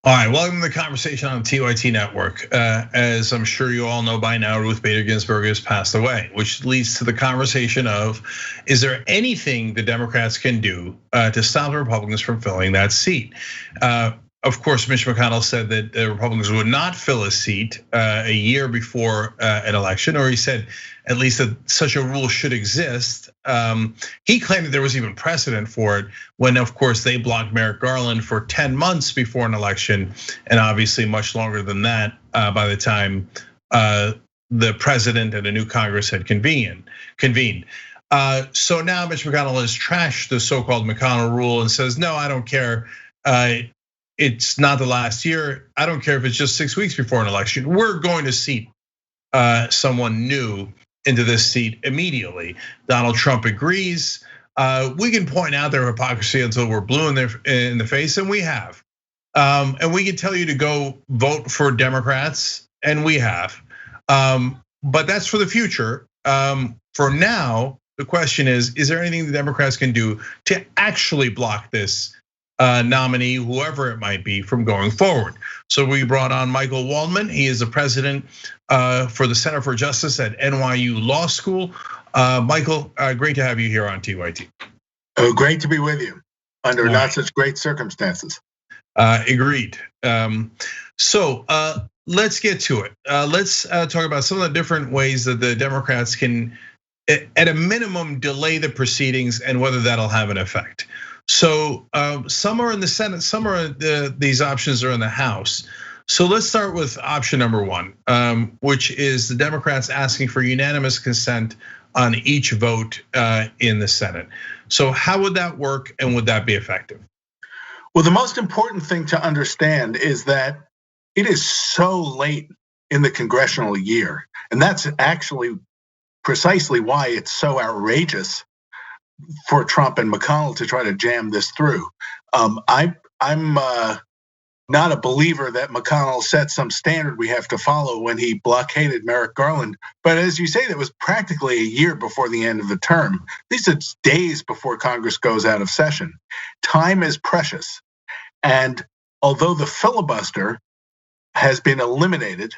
All right, welcome to the conversation on the TYT network. As I'm sure you all know by now, Ruth Bader Ginsburg has passed away, which leads to the conversation of, is there anything the Democrats can do to stop the Republicans from filling that seat? Of course, Mitch McConnell said that the Republicans would not fill a seat a year before an election, or he said at least that such a rule should exist. He claimed that there was even precedent for it when, of course, they blocked Merrick Garland for 10 months before an election, and obviously much longer than that by the time the president and a new Congress had convened. So now Mitch McConnell has trashed the so-called McConnell rule and says, no, I don't care. It's not the last year. I don't care if it's just 6 weeks before an election. We're going to seat someone new into this seat immediately. Donald Trump agrees. We can point out their hypocrisy until we're blue in the face, and we have. And we can tell you to go vote for Democrats, and we have. But that's for the future. For now, the question is there anything the Democrats can do to actually block this nominee, whoever it might be, from going forward? So we brought on Michael Waldman. He is the president for the Center for Justice at NYU Law School. Michael, great to have you here on TYT. Oh, great to be with you under not such great circumstances. Agreed. So let's get to it. Let's talk about some of the different ways that the Democrats can, at a minimum, delay the proceedings and whether that'll have an effect. So some are in the Senate, some are these options are in the House. So let's start with option number one, which is the Democrats asking for unanimous consent on each vote in the Senate. So how would that work, and would that be effective? Well, the most important thing to understand is that it is so late in the congressional year, and that's actually precisely why it's so outrageous for Trump and McConnell to try to jam this through. I'm not a believer that McConnell set some standard we have to follow when he blockaded Merrick Garland. But as you say, that was practically a year before the end of the term. These are days before Congress goes out of session. Time is precious. And although the filibuster has been eliminated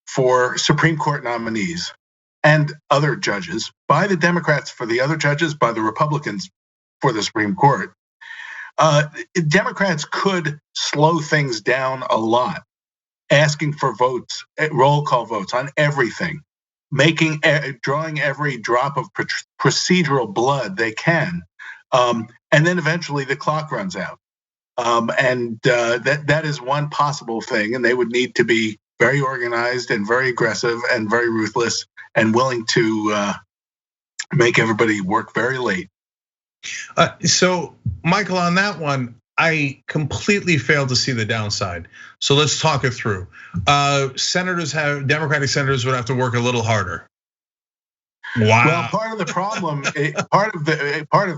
for Supreme Court nominees and other judges by the Democrats for the other judges, by the Republicans for the Supreme Court, Democrats could slow things down a lot, asking for votes, roll call votes on everything, drawing every drop of procedural blood they can, and then eventually the clock runs out. And that is one possible thing, and they would need to be very organized and very aggressive and very ruthless and willing to make everybody work very late. So, Michael, on that one, I completely failed to see the downside. So let's talk it through. Democratic senators would have to work a little harder. Wow. Well, part of the problem, part of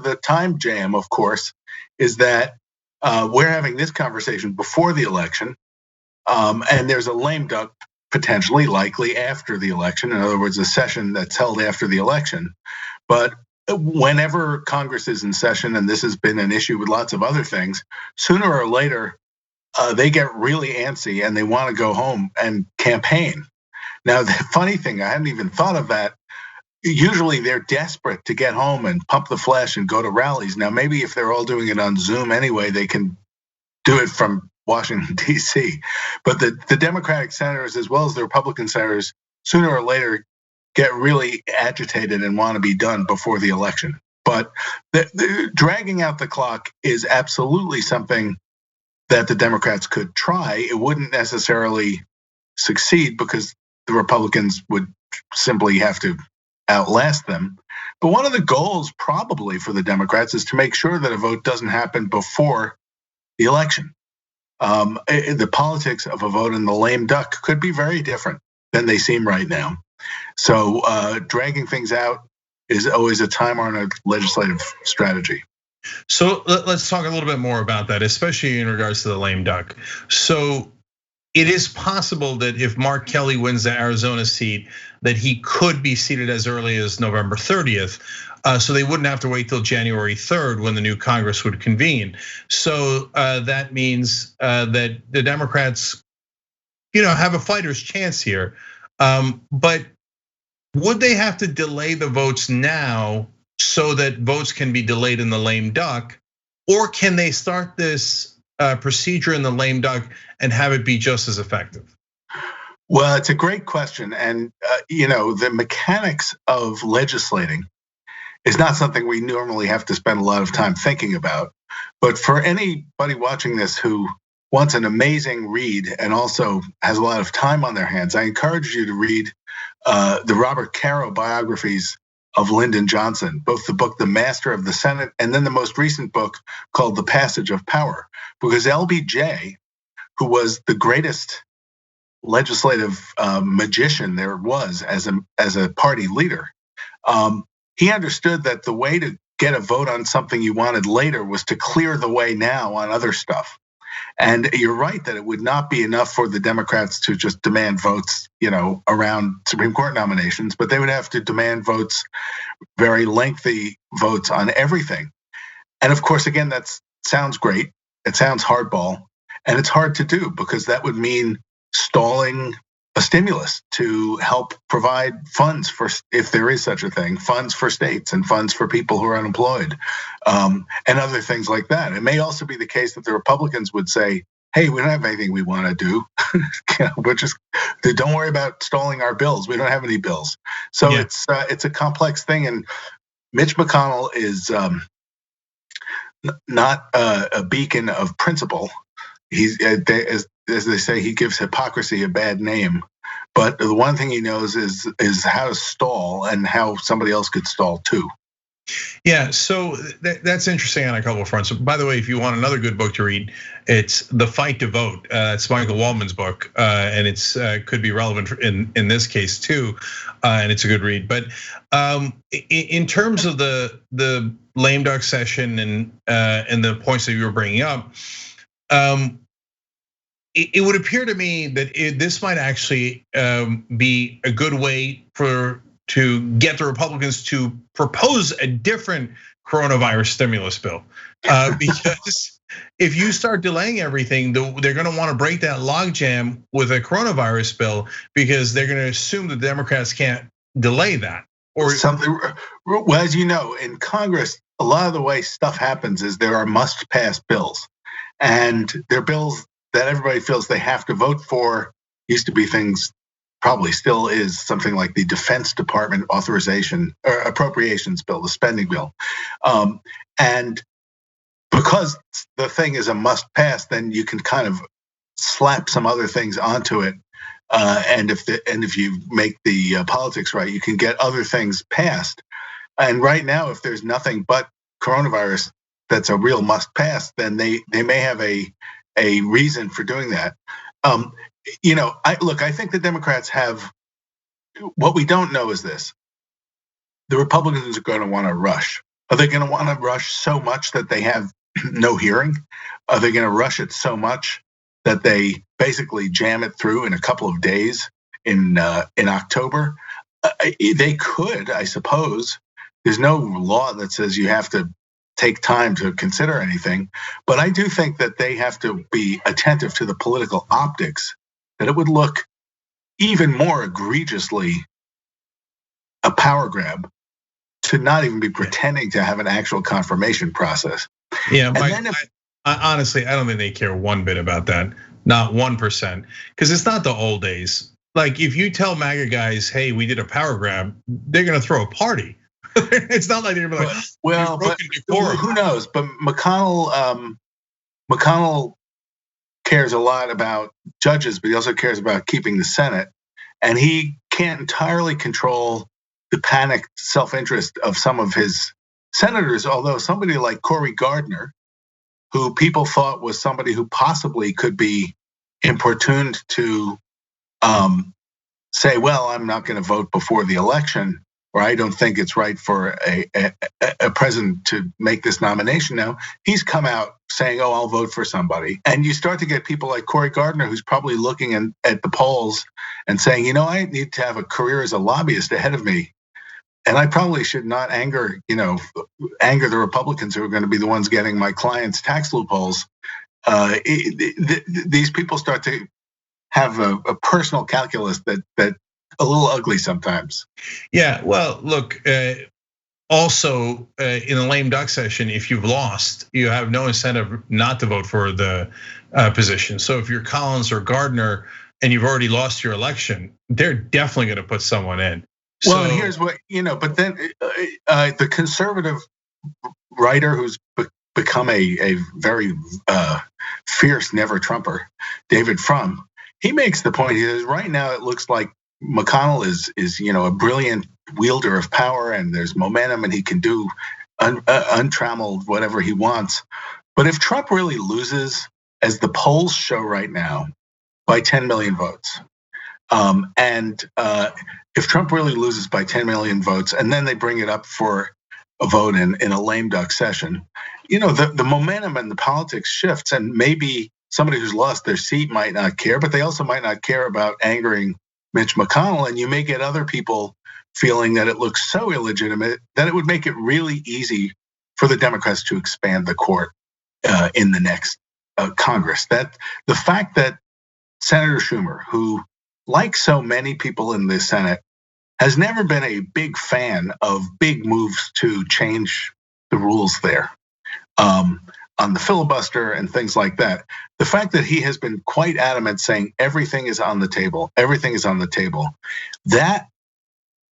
the time jam, of course, is that we're having this conversation before the election, and there's a lame duck potentially likely after the election. In other words, a session that's held after the election. But whenever Congress is in session, and this has been an issue with lots of other things, sooner or later, they get really antsy and they want to go home and campaign. Now, the funny thing, I hadn't even thought of that. Usually they're desperate to get home and pump the flesh and go to rallies. Now, maybe if they're all doing it on Zoom anyway, they can do it from Washington, D.C. But the Democratic senators, as well as the Republican senators, sooner or later get really agitated and want to be done before the election. But the dragging out the clock is absolutely something that the Democrats could try. It wouldn't necessarily succeed because the Republicans would simply have to outlast them. But one of the goals probably for the Democrats is to make sure that a vote doesn't happen before the election. The politics of a vote in the lame duck could be very different than they seem right now. So dragging things out is always a time-honored legislative strategy. So let's talk a little bit more about that, especially in regards to the lame duck. So it is possible that if Mark Kelly wins the Arizona seat, that he could be seated as early as November 30th. So they wouldn't have to wait till January 3rd when the new Congress would convene. So that means that the Democrats, have a fighter's chance here. But would they have to delay the votes now so that votes can be delayed in the lame duck? Or can they start this procedure in the lame duck and have it be just as effective? Well, it's a great question. And the mechanics of legislating is not something we normally have to spend a lot of time thinking about. But for anybody watching this who wants an amazing read and also has a lot of time on their hands, I encourage you to read the Robert Caro biographies of Lyndon Johnson, both the book The Master of the Senate and then the most recent book called The Passage of Power. Because LBJ, who was the greatest legislative magician there was as a party leader, he understood that the way to get a vote on something you wanted later was to clear the way now on other stuff. And you're right that it would not be enough for the Democrats to just demand votes, around Supreme Court nominations, but they would have to demand votes, very lengthy votes on everything. And of course, again, that sounds great. It sounds hardball, and it's hard to do because that would mean stalling a stimulus to help provide funds for, if there is such a thing, funds for states and funds for people who are unemployed, and other things like that. It may also be the case that the Republicans would say, hey, we don't have anything we want to do. Don't worry about stalling our bills. We don't have any bills. So it's a complex thing. And Mitch McConnell is not a beacon of principle. He's, as they say, he gives hypocrisy a bad name. But the one thing he knows is how to stall and how somebody else could stall too. Yeah, so that's interesting on a couple of fronts. By the way, if you want another good book to read, it's The Fight to Vote. It's Michael Waldman's book, and it's could be relevant in this case too, and it's a good read. But in terms of the lame duck session and the points that you were bringing up, it would appear to me that this might actually be a good way to get the Republicans to propose a different coronavirus stimulus bill, because if you start delaying everything, they're going to want to break that logjam with a coronavirus bill because they're going to assume the Democrats can't delay that or something. Well, as you know, in Congress, a lot of the way stuff happens is there are must-pass bills, and they're bills that everybody feels they have to vote for. Used to be things. Probably still is something like the Defense Department authorization or appropriations bill, the spending bill. And because the thing is a must pass, then you can kind of slap some other things onto it. And if you make the politics right, you can get other things passed. And right now, if there's nothing but coronavirus that's a real must pass, then they may have a reason for doing that. I think the Democrats have, what we don't know is this: the Republicans are going to want to rush. Are they going to want to rush so much that they have no hearing? Are they going to rush it so much that they basically jam it through in a couple of days in October? They could, I suppose. There's no law that says you have to take time to consider anything, but I do think that they have to be attentive to the political optics, that it would look even more egregiously a power grab to not even be pretending to have an actual confirmation process. Yeah, honestly, I don't think they care one bit about that, not 1%, because it's not the old days. Like if you tell MAGA guys, hey, we did a power grab, they're gonna throw a party. It's not like they're gonna be like, well, but who knows? But McConnell cares a lot about judges, but he also cares about keeping the Senate. And he can't entirely control the panicked self-interest of some of his senators, although somebody like Cory Gardner, who people thought was somebody who possibly could be importuned to say, well, I'm not going to vote before the election, or I don't think it's right for a president to make this nomination now, he's come out saying, oh, I'll vote for somebody. And you start to get people like Cory Gardner, who's probably looking at the polls and saying, I need to have a career as a lobbyist ahead of me. And I probably should not anger the Republicans who are going to be the ones getting my clients' tax loopholes. These people start to have a personal calculus that a little ugly sometimes. Yeah, well, look, also in the lame duck session, if you've lost, you have no incentive not to vote for the position. So if you're Collins or Gardner and you've already lost your election, they're definitely going to put someone in. Well, and here's what, but then the conservative writer who's become a very fierce never-Trumper, David Frum, he makes the point, he says, right now it looks like McConnell is a brilliant wielder of power, and there's momentum, and he can do untrammeled whatever he wants. But if Trump really loses, as the polls show right now, by 10 million votes, and if Trump really loses by 10 million votes, and then they bring it up for a vote in a lame duck session, the momentum and the politics shifts, and maybe somebody who's lost their seat might not care, but they also might not care about angering Mitch McConnell, and you may get other people feeling that it looks so illegitimate that it would make it really easy for the Democrats to expand the court in the next Congress. That the fact that Senator Schumer, who, like so many people in the Senate, has never been a big fan of big moves to change the rules there, on the filibuster and things like that. The fact that he has been quite adamant saying everything is on the table, everything is on the table, that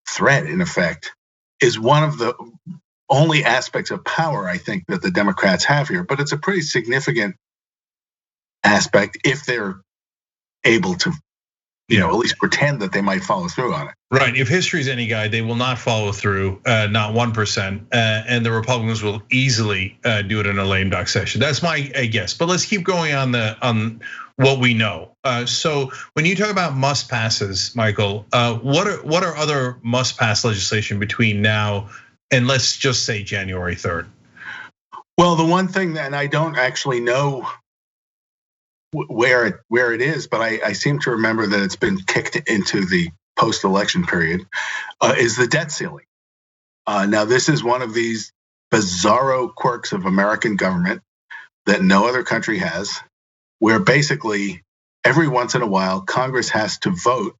threat, in effect, is one of the only aspects of power I think that the Democrats have here. But it's a pretty significant aspect if they're able to, at least pretend that they might follow through on it. Right. If history's any guide, they will not follow through, not 1%, and the Republicans will easily do it in a lame duck session. That's my guess. But let's keep going on what we know. So when you talk about must passes, Michael, what are other must pass legislation between now and let's just say January 3rd? Well, the one thing that, and I don't actually know where it is, but I seem to remember that it's been kicked into the post-election period, is the debt ceiling. Now, this is one of these bizarro quirks of American government that no other country has, where basically every once in a while Congress has to vote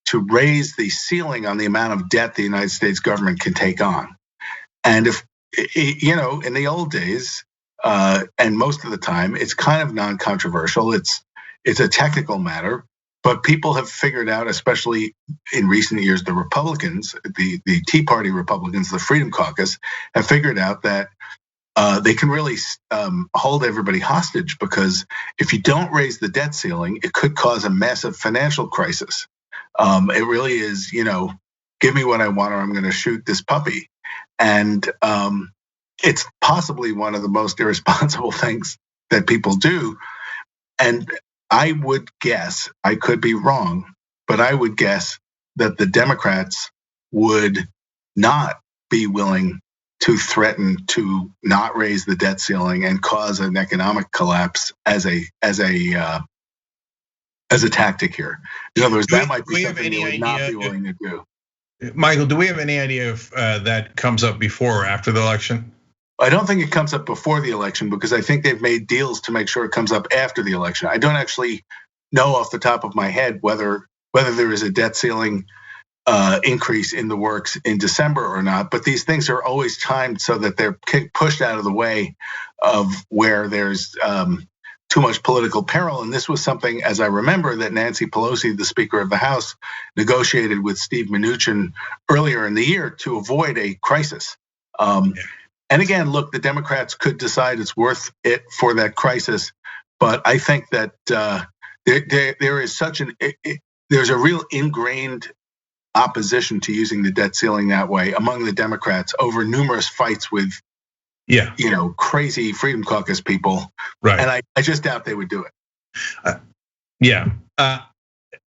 to raise the ceiling on the amount of debt the United States government can take on. And if, in the old days, and most of the time, it's kind of non-controversial. It's a technical matter, but people have figured out, especially in recent years, the Republicans, the Tea Party Republicans, the Freedom Caucus, have figured out that they can really hold everybody hostage, because if you don't raise the debt ceiling, it could cause a massive financial crisis. It really is, give me what I want or I'm going to shoot this puppy. And it's possibly one of the most irresponsible things that people do. And I would guess, I could be wrong, but I would guess that the Democrats would not be willing to threaten to not raise the debt ceiling and cause an economic collapse as a tactic here. In other words, that might be something they would not be willing to do. Michael, do we have any idea if that comes up before or after the election? I don't think it comes up before the election, because I think they've made deals to make sure it comes up after the election. I don't actually know off the top of my head whether there is a debt ceiling increase in the works in December or not, but these things are always timed so that they're pushed out of the way of where there's too much political peril. And this was something, as I remember, that Nancy Pelosi, the Speaker of the House, negotiated with Steve Mnuchin earlier in the year to avoid a crisis. And again, look, the Democrats could decide it's worth it for that crisis, but I think that there is there's a real ingrained opposition to using the debt ceiling that way among the Democrats over numerous fights with, crazy Freedom Caucus people. Right. And I just doubt they would do it.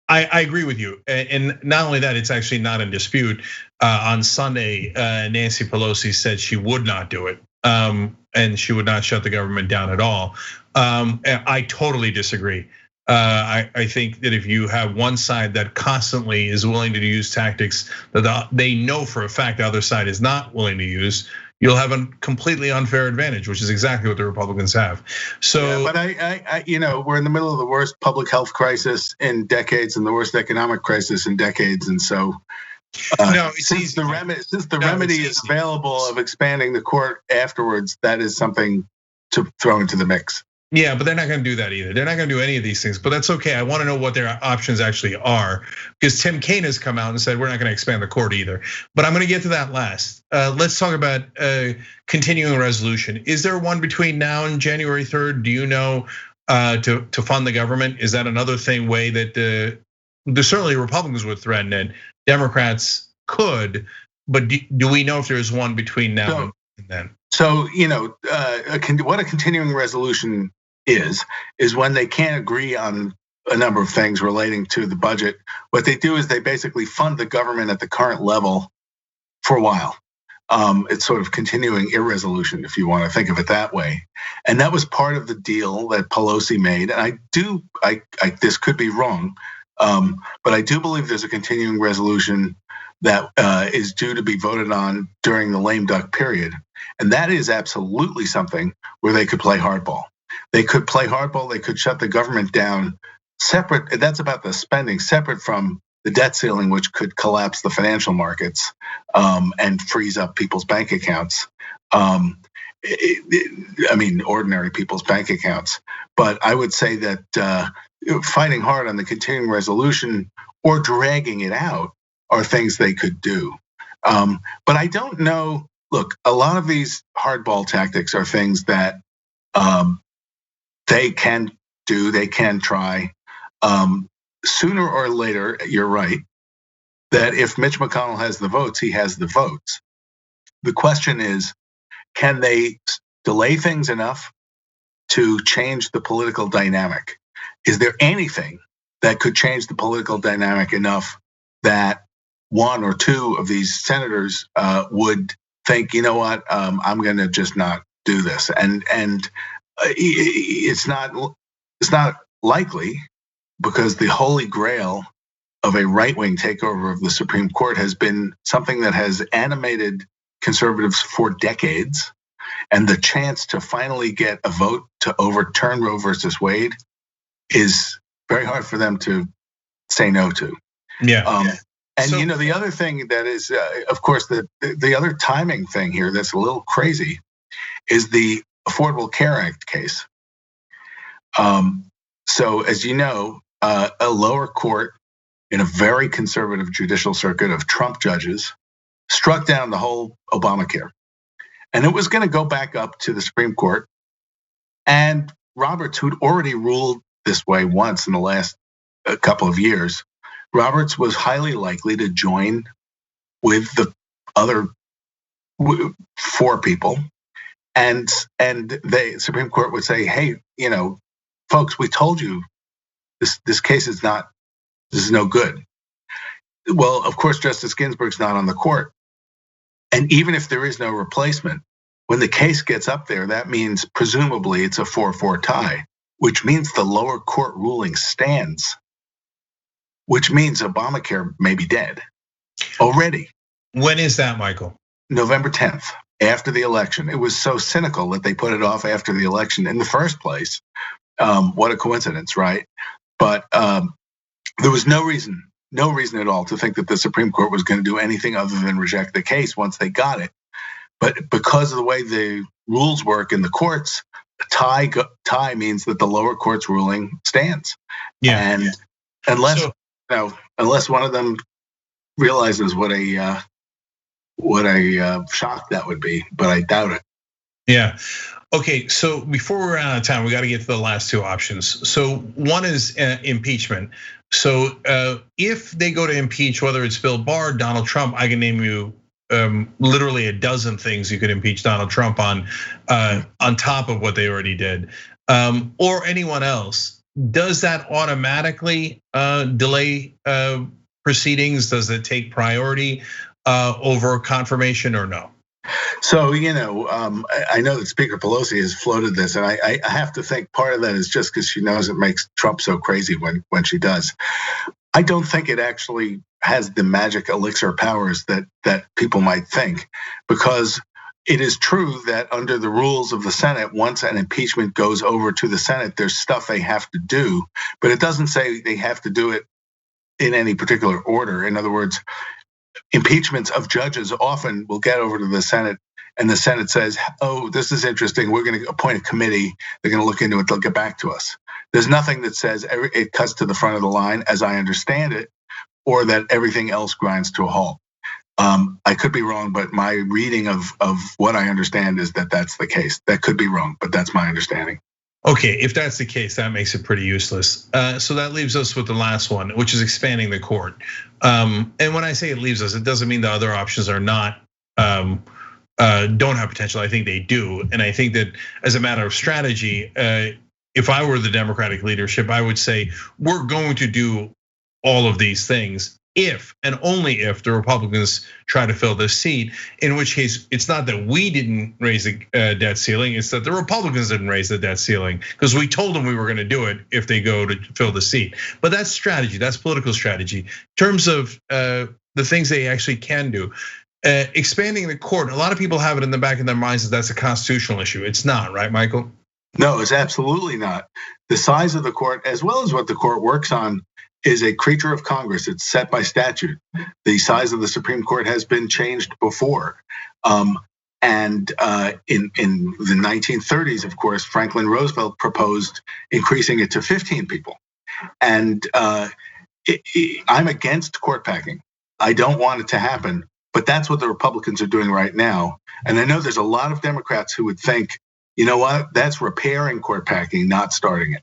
I agree with you, and not only that, it's actually not in dispute. On Sunday, Nancy Pelosi said she would not do it, and she would not shut the government down at all. I totally disagree. I think that if you have one side that constantly is willing to use tactics that they know for a fact the other side is not willing to use, you'll have a completely unfair advantage, which is exactly what the Republicans have. So, yeah, but we're in the middle of the worst public health crisis in decades and the worst economic crisis in decades, and so since the remedy is available of expanding the court afterwards, that is something to throw into the mix. Yeah, but they're not going to do that either. They're not going to do any of these things, but that's okay. I want to know what their options actually are, because Tim Kaine has come out and said we're not going to expand the court either. But I'm going to get to that last. Let's talk about continuing resolution. Is there one between now and January 3rd? Do you know to fund the government? Is that another way that certainly Republicans would threaten it? Democrats could, but do we know if there's one between now and then? So, what a continuing resolution is when they can't agree on a number of things relating to the budget. What they do is they basically fund the government at the current level for a while. It's sort of continuing irresolution, if you want to think of it that way. And that was part of the deal that Pelosi made. And this could be wrong, but I do believe there's a continuing resolution that is due to be voted on during the lame duck period. And that is absolutely something where they could play hardball. They could play hardball, they could shut the government down separate. That's about the spending, separate from the debt ceiling, which could collapse the financial markets and freeze up people's bank accounts. Ordinary people's bank accounts. But I would say that fighting hard on the continuing resolution or dragging it out are things they could do. But I don't know. Look, a lot of these hardball tactics are things that they can do, they can try. Sooner or later, you're right, that if Mitch McConnell has the votes, he has the votes. The question is, can they delay things enough to change the political dynamic? Is there anything that could change the political dynamic enough that one or two of these senators would think, you know what, I'm going to just not do this, and it's not likely, because the holy grail of a right-wing takeover of the Supreme Court has been something that has animated conservatives for decades, and the chance to finally get a vote to overturn Roe versus Wade is very hard for them to say no to. Yeah. And the other thing that is, of course, the other timing thing here that's a little crazy is the Affordable Care Act case. So as you know, a lower court in a very conservative judicial circuit of Trump judges struck down the whole Obamacare. And it was going to go back up to the Supreme Court. And Roberts, who'd already ruled this way once in the last couple of years, Roberts was highly likely to join with the other four people, and the Supreme Court would say, "Hey, folks, we told you this case is no good." Well, of course, Justice Ginsburg's not on the court, and even if there is no replacement, when the case gets up there, that means presumably it's a 4-4 tie, which means the lower court ruling stands. Which means Obamacare may be dead already. When is that, Michael? November 10th, after the election. It was so cynical that they put it off after the election in the first place. What a coincidence, right? But there was no reason at all to think that the Supreme Court was going to do anything other than reject the case once they got it. But because of the way the rules work in the courts, tie means that the lower court's ruling stands. Yeah. And unless one of them realizes what a shock that would be, but I doubt it. Yeah. Okay. So before we run out of time, we got to get to the last two options. So one is impeachment. So if they go to impeach, whether it's Bill Barr, Donald Trump, I can name you literally a dozen things you could impeach Donald Trump on top of what they already did, or anyone else. does that automatically delay proceedings? Does it take priority over confirmation or no? So, I know that Speaker Pelosi has floated this, and I have to think part of that is just because she knows it makes Trump so crazy when she does. I don't think it actually has the magic elixir powers that people might think, because it is true that under the rules of the Senate, once an impeachment goes over to the Senate, there's stuff they have to do, but it doesn't say they have to do it in any particular order. In other words, impeachments of judges often will get over to the Senate, and the Senate says, oh, this is interesting, we're going to appoint a committee, they're going to look into it, they'll get back to us. There's nothing that says it cuts to the front of the line, as I understand it, or that everything else grinds to a halt. I could be wrong, but my reading of what I understand is that that's the case. That could be wrong, but that's my understanding. Okay, if that's the case, that makes it pretty useless. So that leaves us with the last one, which is expanding the court. And when I say it leaves us, it doesn't mean the other options are not don't have potential. I think they do, and I think that as a matter of strategy, if I were the Democratic leadership, I would say we're going to do all of these things if and only if the Republicans try to fill this seat, in which case it's not that we didn't raise the debt ceiling, it's that the Republicans didn't raise the debt ceiling, because we told them we were gonna do it if they go to fill the seat. But that's strategy, that's political strategy. In terms of the things they actually can do, expanding the court, a lot of people have it in the back of their minds that that's a constitutional issue. It's not, right, Michael? No, it's absolutely not. The size of the court, as well as what the court works on, is a creature of Congress. It's set by statute. The size of the Supreme Court has been changed before. And in the 1930s, of course, Franklin Roosevelt proposed increasing it to 15 people. And I'm against court packing. I don't want it to happen, but that's what the Republicans are doing right now. And I know there's a lot of Democrats who would think, you know what, that's repairing court packing, not starting it.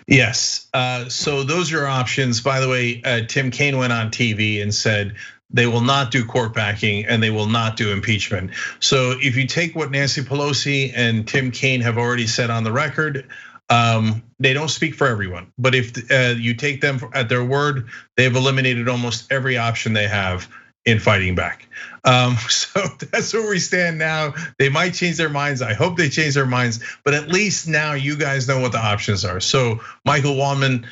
Yes, so those are your options. By the way, Tim Kaine went on TV and said they will not do court packing and they will not do impeachment. So if you take what Nancy Pelosi and Tim Kaine have already said on the record, they don't speak for everyone. But if you take them at their word, they've eliminated almost every option they have in fighting back. So that's where we stand now. They might change their minds. I hope they change their minds, but at least now you guys know what the options are. So Michael Waldman,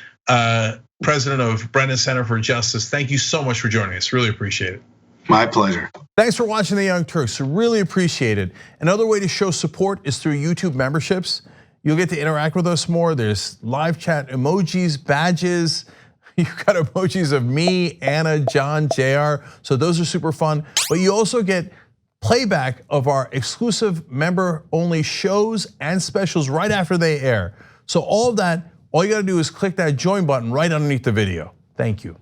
president of Brennan Center for Justice, thank you so much for joining us. Really appreciate it. My pleasure. Thanks for watching The Young Turks. Really appreciate it. Another way to show support is through YouTube memberships. You'll get to interact with us more. There's live chat emojis, badges. You've got emojis of me, Anna, John, JR. So those are super fun. But you also get playback of our exclusive member-only shows and specials right after they air. So all of that, all you gotta do is click that join button right underneath the video. Thank you.